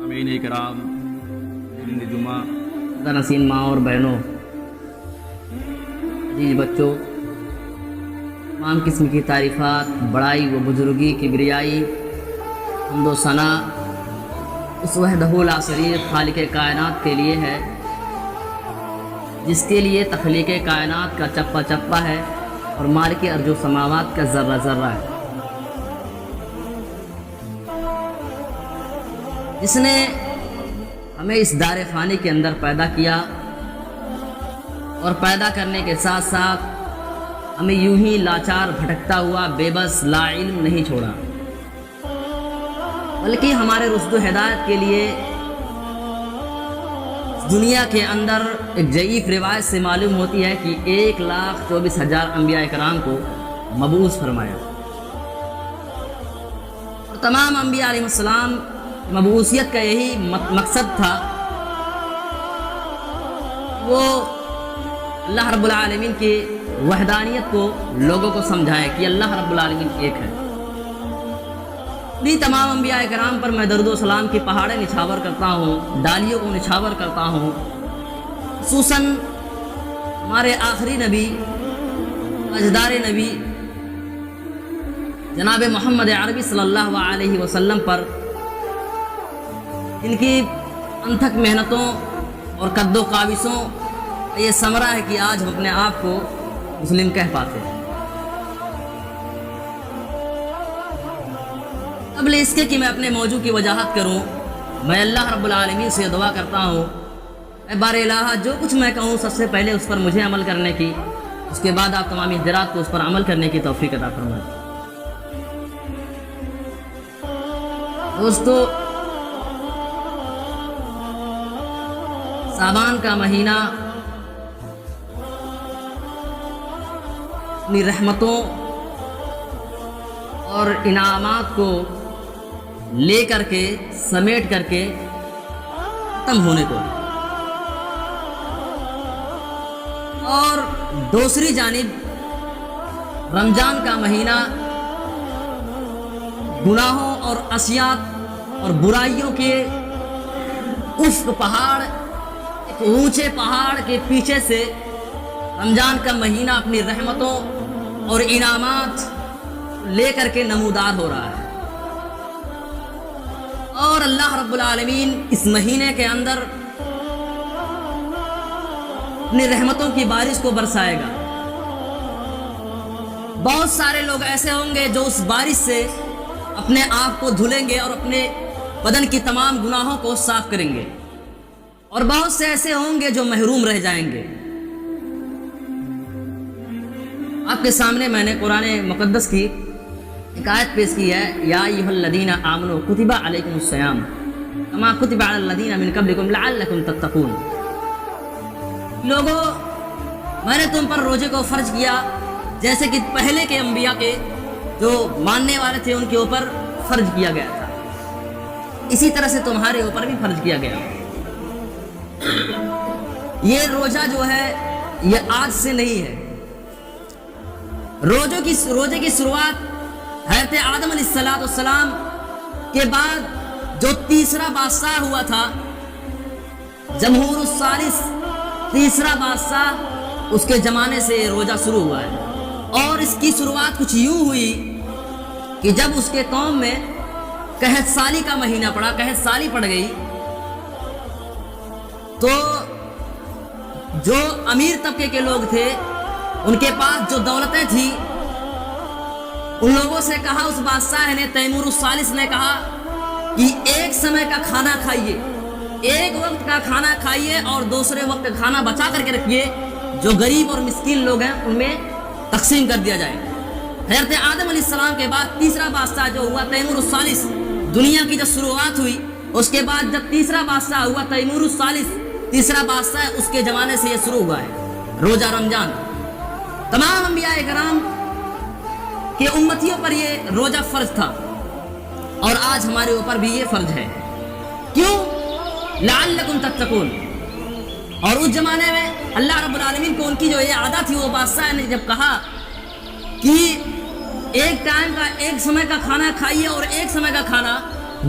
سامعین کرام، زند جمعہ، نسیم ماں اور بہنوں، عزیز بچوں، تمام قسم کی تعریفات، بڑائی و بزرگی، کبریائی، حمد و ثنا اس وحدہ لا شریک خالق کائنات کے لیے ہے، جس کے لیے تخلیق کائنات کا چپا چپا ہے اور مالک ارض و سماوات کا ذرہ ذرہ ہے، جس نے ہمیں اس دار فانی کے اندر پیدا کیا اور پیدا کرنے کے ساتھ ساتھ ہمیں یوں ہی لاچار بھٹکتا ہوا بے بس لا علم نہیں چھوڑا، بلکہ ہمارے رشد و ہدایت کے لیے دنیا کے اندر ایک ضعیف روایت سے معلوم ہوتی ہے کہ 1,24,000 انبیاء کرام کو مبعوث فرمایا، اور تمام انبیاء علیہ السلام مبعوثیت کا یہی مقصد تھا، وہ اللہ رب العالمین کی وحدانیت کو لوگوں کو سمجھائے کہ اللہ رب العالمین ایک ہے۔ تمام انبیاء کرام پر میں درود و سلام کی پہاڑیں نچھاور کرتا ہوں، ڈالیوں کو نچھاور کرتا ہوں، خصوصاً ہمارے آخری نبی، تاجدار نبی جناب محمد عربی صلی اللہ علیہ وسلم پر، جن کی انتھک محنتوں اور قد و قابضوں کا یہ ثمرہ ہے کہ آج ہم اپنے آپ کو مسلم کہہ پاتے ہیں۔ قبل اس کے کہ میں اپنے موضوع کی وضاحت کروں، میں اللہ رب العالمین سے دعا کرتا ہوں، اے بار الہ، جو کچھ میں کہوں سب سے پہلے اس پر مجھے عمل کرنے کی، اس کے بعد آپ تمام حضرات کو اس پر عمل کرنے کی توفیق عطا فرمائیں۔ دوستو، شعبان کا مہینہ اپنی رحمتوں اور انعامات کو لے کر کے، سمیٹ کر کے ختم ہونے کو، اور دوسری جانب رمضان کا مہینہ گناہوں اور عصیات اور برائیوں کے افق پہاڑ، ایک اونچے پہاڑ کے پیچھے سے رمضان کا مہینہ اپنی رحمتوں اور انعامات لے کر کے نمودار ہو رہا ہے، اور اللہ رب العالمین اس مہینے کے اندر اپنی رحمتوں کی بارش کو برسائے گا۔ بہت سارے لوگ ایسے ہوں گے جو اس بارش سے اپنے آپ کو دھلیں گے اور اپنے بدن کی تمام گناہوں کو صاف کریں گے، اور بہت سے ایسے ہوں گے جو محروم رہ جائیں گے۔ آپ کے سامنے میں نے قرآن مقدس کی ایک آیت پیش کی ہے، یا ایھا الذین آمنوا کتب علیکم الصیام کما کتب علی الذین من قبلکم لعلکم تتقون۔ لوگوں، میں نے تم پر روزے کو فرض کیا جیسے کہ پہلے کے انبیاء کے جو ماننے والے تھے ان کے اوپر فرض کیا گیا تھا، اسی طرح سے تمہارے اوپر بھی فرض کیا گیا۔ یہ روزہ جو ہے یہ آج سے نہیں ہے، روزے کی شروعات حضرت آدم علیہ السلام کے بعد جو تیسرا بادشاہ ہوا تھا، جمہور الثالث، تیسرا بادشاہ، اس کے زمانے سے روزہ شروع ہوا ہے، اور اس کی شروعات کچھ یوں ہوئی کہ جب اس کے قوم میں قحط سالی کا مہینہ پڑا، قحط سالی پڑ گئی، تو جو امیر طبقے کے لوگ تھے، ان کے پاس جو دولتیں تھیں، ان لوگوں سے کہا، اس بادشاہ نے، تیمور الثالث نے کہا کہ ایک سمے کا کھانا کھائیے، ایک وقت کا کھانا کھائیے اور دوسرے وقت کا کھانا بچا کر کے رکھیے، جو غریب اور مسکین لوگ ہیں ان میں تقسیم کر دیا جائے۔ حضرت آدم علیہ السلام کے بعد تیسرا بادشاہ جو ہوا تیمور الثالث، دنیا کی جب شروعات ہوئی، اس کے بعد جب تیسرا بادشاہ ہوا تیمور الثالث، تیسرا بادشاہ، اس کے زمانے سے یہ شروع ہوا ہے روزہ رمضان۔ تمام انبیاء کرام کے امتیوں پر یہ روزہ فرض تھا، اور آج ہمارے اوپر بھی یہ فرض ہے۔ کیوں؟ لعلکم تتقون۔ اور اس زمانے میں اللہ رب العالمین کو ان کی جو یہ عادت تھی، وہ بادشاہ نے جب کہا کہ ایک ٹائم کا، ایک سمے کا کھانا کھائیے اور ایک سمے کا کھانا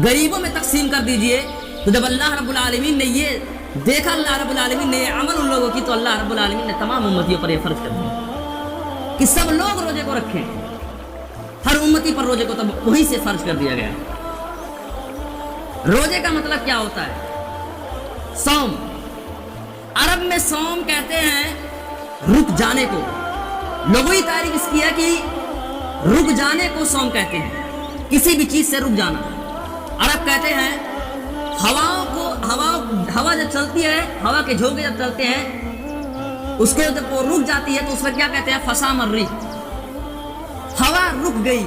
غریبوں میں تقسیم کر دیجئے، تو جب اللہ رب العالمین نے یہ دیکھا اللہ رب العالمین نے یہ عمل ان لوگوں کی, تو اللہ رب العالمین نے تمام امتیوں پر یہ فرض کر دیا کہ سب لوگ روزے کو رکھیں. ہر امتی پر روزے کو تب وہیں سے فرض کر دیا گیا. روزے کا مطلب کیا ہوتا ہے؟ صوم. عرب میں صوم کہتے ہیں رک جانے کو. لغوی تعریف اس کی ہے کہ رک جانے کو صوم کہتے ہیں, کسی بھی چیز سے رک جانا. عرب کہتے ہیں ہوا جب چلتی ہے, ہوا کے جھونکے جب چلتے ہیں, اس کو جب وہ رک جاتی ہے تو اس پر کیا کہتے ہیں؟ فسام الریح. ہوا رک گئی.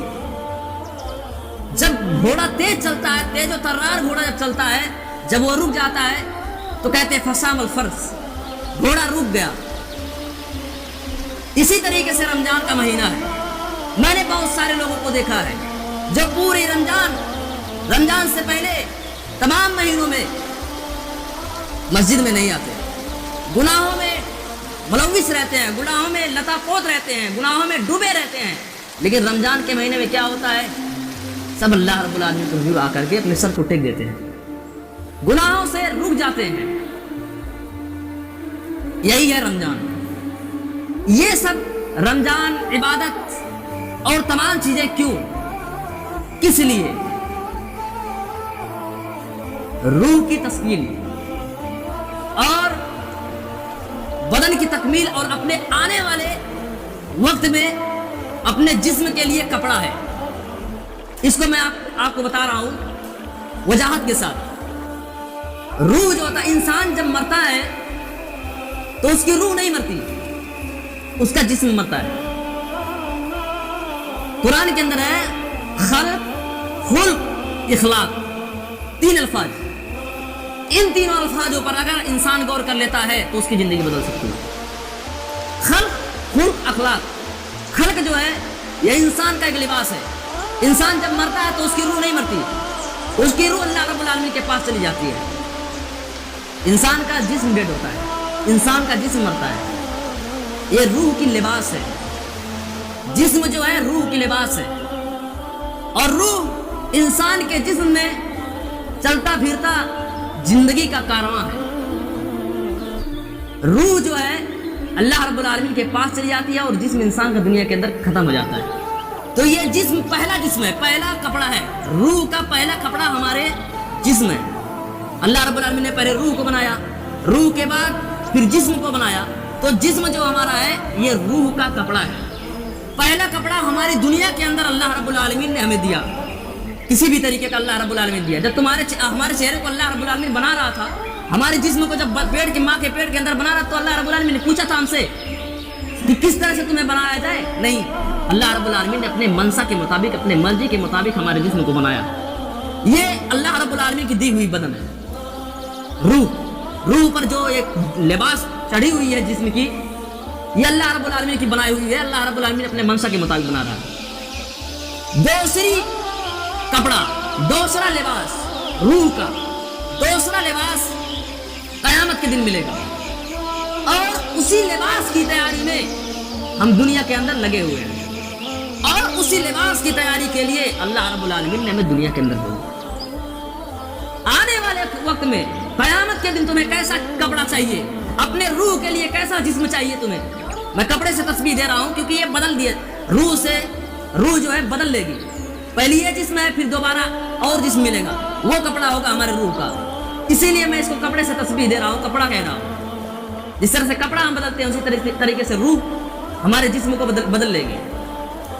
جب گھوڑا تیز چلتا ہے, تیز و ترار گھوڑا جب چلتا ہے, جب وہ رک جاتا ہے تو کہتے ہیں فسام الفرس, گھوڑا رک گیا. اسی طریقے سے رمضان کا مہینہ ہے. میں نے بہت سارے لوگوں کو دیکھا ہے جو پوری رمضان سے پہلے تمام مہینوں میں مسجد میں نہیں آتے, گناہوں میں ملوث رہتے ہیں, گناہوں میں لتا پوت رہتے ہیں, گناہوں میں ڈوبے رہتے ہیں. لیکن رمضان کے مہینے میں کیا ہوتا ہے؟ سب اللہ رب العالمین کو حضور آ کر کے اپنے سر کو ٹیک دیتے ہیں, گناہوں سے رک جاتے ہیں. یہی ہے رمضان. یہ سب رمضان, عبادت اور تمام چیزیں کیوں, کس لیے؟ روح کی تسکین اور بدن کی تکمیل اور اپنے آنے والے وقت میں اپنے جسم کے لیے کپڑا ہے. اس کو میں آپ کو بتا رہا ہوں وضاحت کے ساتھ. روح جو ہوتا ہے, انسان جب مرتا ہے تو اس کی روح نہیں مرتی, اس کا جسم مرتا ہے. قرآن کے اندر ہے خلق, خلق, اخلاق, 3 الفاظ. ان تینوں الفاظوں پر اگر انسان غور کر لیتا ہے تو اس کی زندگی بدل سکتی ہے. خلق, خلق, اخلاق. خلق جو ہے یہ انسان کا ایک لباس ہے. انسان جب مرتا ہے تو اس کی روح نہیں مرتی, اس کی روح اللہ رب العالمین کے پاس چلی جاتی ہے. انسان کا جسم ڈیڈ ہوتا ہے, انسان کا جسم مرتا ہے. یہ روح کی لباس ہے. جسم جو ہے روح کی لباس ہے, اور روح انسان کے جسم میں چلتا پھرتا زندگی کا کارواں ہے. روح جو ہے اللہ رب العالمین کے پاس چلی جاتی ہے اور جسم انسان کا دنیا کے اندر ختم ہو جاتا ہے. تو یہ جسم پہلا جسم ہے, پہلا کپڑا ہے. روح کا پہلا کپڑا ہمارے جسم ہے. اللہ رب العالمین نے پہلے روح کو بنایا, روح کے بعد پھر جسم کو بنایا. تو جسم جو ہمارا ہے یہ روح کا کپڑا ہے. پہلا کپڑا ہماری دنیا کے اندر اللہ رب العالمین نے ہمیں دیا, کسی بھی طریقے کا اللہ رب العالمین دیا. جب ہمارے چہرے کو اللہ رب العالمین بنا رہا تھا, ہمارے جسم کو جب ماں کے پیٹ کے اندر بنا رہا, تو اللہ رب العالمین نے پوچھا تھا ہم سے کہ کس طرح سے تمہیں بنایا جائے؟ نہیں, اللہ رب العالمین نے اپنے منشا کے مطابق, اپنے مرضی کے مطابق ہمارے جسم کو بنایا. یہ اللہ رب العالمین کی دی ہوئی بدن ہے. روح پر جو ایک لباس چڑھی ہوئی ہے جسم کی, یہ اللہ رب العالمین کی بنائی ہوئی ہے. اللہ رب العالمین اپنے منشا کے مطابق بنا رہا ہے. دوسری کپڑا, دوسرا لباس روح کا, دوسرا لباس قیامت کے دن ملے گا. اور اسی لباس کی تیاری میں ہم دنیا کے اندر لگے ہوئے ہیں, اور اسی لباس کی تیاری کے لیے اللہ رب العالمین نے ہمیں دنیا کے اندر بھیجا. آنے والے وقت میں قیامت کے دن تمہیں کیسا کپڑا چاہیے, اپنے روح کے لیے کیسا جسم چاہیے تمہیں. میں کپڑے سے تشبیہ دے رہا ہوں کیونکہ یہ بدل دیا, روح جو ہے بدل لے گی. پہلی یہ جسم ہے, پھر دوبارہ اور جسم ملے گا, وہ کپڑا ہوگا ہمارے روح کا. اسی لیے میں اس کو کپڑے سے تشبیہ دے رہا ہوں, کپڑا کہہ رہا ہوں. جس طرح سے کپڑا ہم بدلتے ہیں اسی طریقے سے روح ہمارے جسم کو بدل لے گی.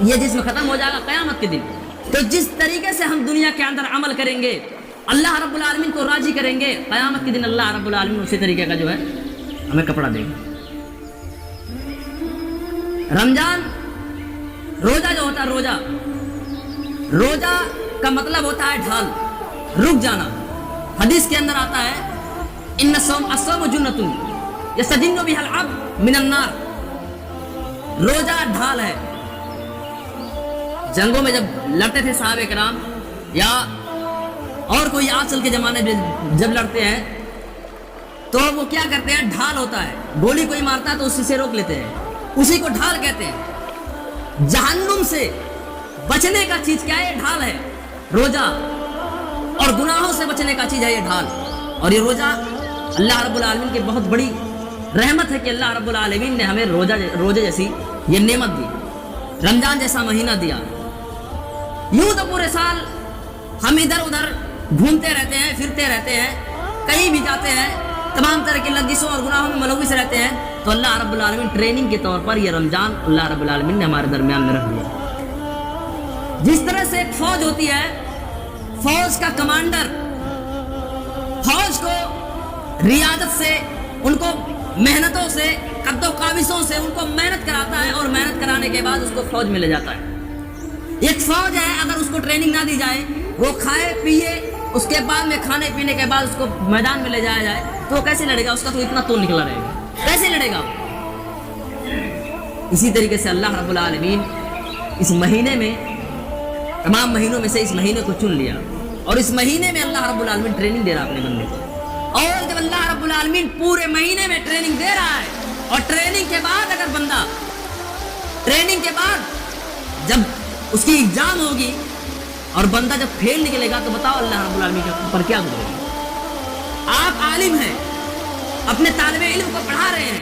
یہ جسم ختم ہو جائے گا قیامت کے دن. تو جس طریقے سے ہم دنیا کے اندر عمل کریں گے, اللہ رب العالمین کو راضی کریں گے, قیامت کے دن اللہ رب العالمین اسی طریقے کا جو ہے ہمیں کپڑا دے گا. رمضان, روزہ جو ہوتا ہے, روزہ کا مطلب ہوتا ہے ڈھال, رک جانا. حدیث کے اندر آتا ہے ان الصوم جنۃ یستجن بها العبد من النار. روزہ ڈھال ہے. جنگوں میں جب لڑتے تھے صحابہ کرام, یا اور کوئی آج کل کے زمانے میں جب لڑتے ہیں, تو وہ کیا کرتے ہیں, ڈھال ہوتا ہے, گولی کوئی مارتا ہے تو اسی سے روک لیتے ہیں, اسی کو ڈھال کہتے ہیں. جہنم سے بچنے کا چیز کیا ہے, ڈھال ہے روزہ. اور گناہوں سے بچنے کا چیز ہے یہ ڈھال. اور یہ روزہ اللہ رب العالمین کی بہت بڑی رحمت ہے کہ اللہ رب العالمین نے ہمیں روزے جیسی یہ نعمت دی, رمضان جیسا مہینہ دیا. یوں تو پورے سال ہم ادھر ادھر گھومتے رہتے ہیں, پھرتے رہتے ہیں, کہیں بھی جاتے ہیں, تمام طرح کی لغزشوں اور گناہوں میں ملوث رہتے ہیں. تو اللہ رب العالمین ٹریننگ کے طور پر یہ رمضان اللہ رب العالمین نے ہمارے درمیان میں رکھ دیا. جس طرح سے ایک فوج ہوتی ہے, فوج کا کمانڈر فوج کو ریاضت سے, ان کو محنتوں سے, قد و قابضوں سے ان کو محنت کراتا ہے, اور محنت کرانے کے بعد اس کو فوج میں لے جاتا ہے. ایک فوج ہے, اگر اس کو ٹریننگ نہ دی جائے, وہ کھائے پیے, اس کے بعد میں کھانے پینے کے بعد اس کو میدان میں لے جایا جائے تو وہ کیسے لڑے گا؟ اس کا تو اتنا تو نکلا رہے گا, کیسے لڑے گا؟ اسی طریقے سے اللہ رب العالمین اس مہینے میں, تمام مہینوں میں سے اس مہینے کو چن لیا, اور اس مہینے میں اللہ رب العالمین ٹریننگ دے رہا اپنے بندے کو. اور جب اللہ رب العالمین پورے مہینے میں ٹریننگ دے رہا ہے, اور ٹریننگ کے بعد اگر بندہ, ٹریننگ کے بعد جب اس کی ایگزام ہوگی اور بندہ جب فیل نکلے گا, تو بتاؤ اللہ رب العالمین کے اوپر کیا گزرے گا؟ آپ عالم ہیں, اپنے طالب علم کو پڑھا رہے ہیں,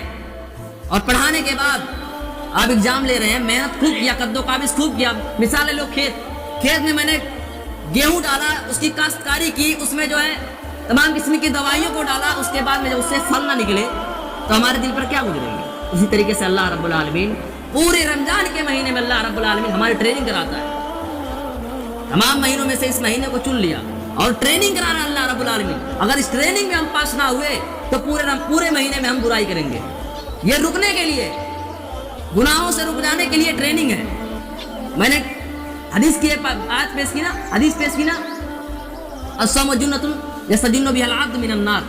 اور پڑھانے کے بعد آپ ایگزام لے رہے ہیں, محنت خوب کیا, قد و قابض خوب کیا. مثال لو, کھیت میں میں نے گیہوں ڈالا, اس کی کاشتکاری کی, اس میں جو ہے تمام قسم کی دوائیوں کو ڈالا, اس کے بعد میں جب اس سے پھل نہ نکلے تو ہمارے دل پر کیا گزرے گی؟ اسی طریقے سے اللہ رب العالمین پورے رمضان کے مہینے میں اللہ رب العالمین ہماری ٹریننگ کراتا ہے. تمام مہینوں میں سے اس مہینے کو چن لیا اور ٹریننگ کرا رہا اللہ رب العالمین. اگر اس ٹریننگ میں ہم پاس نہ ہوئے تو پورے مہینے میں ہم برائی کریں گے. یہ رکنے کے لیے, گناہوں سے رک جانے کے لیے ٹریننگ ہے. میں نے حدیث کی آیت پیش کی نا, حدیث پیش کی نا, الصوم جنۃ یستجن بها العبد من النار.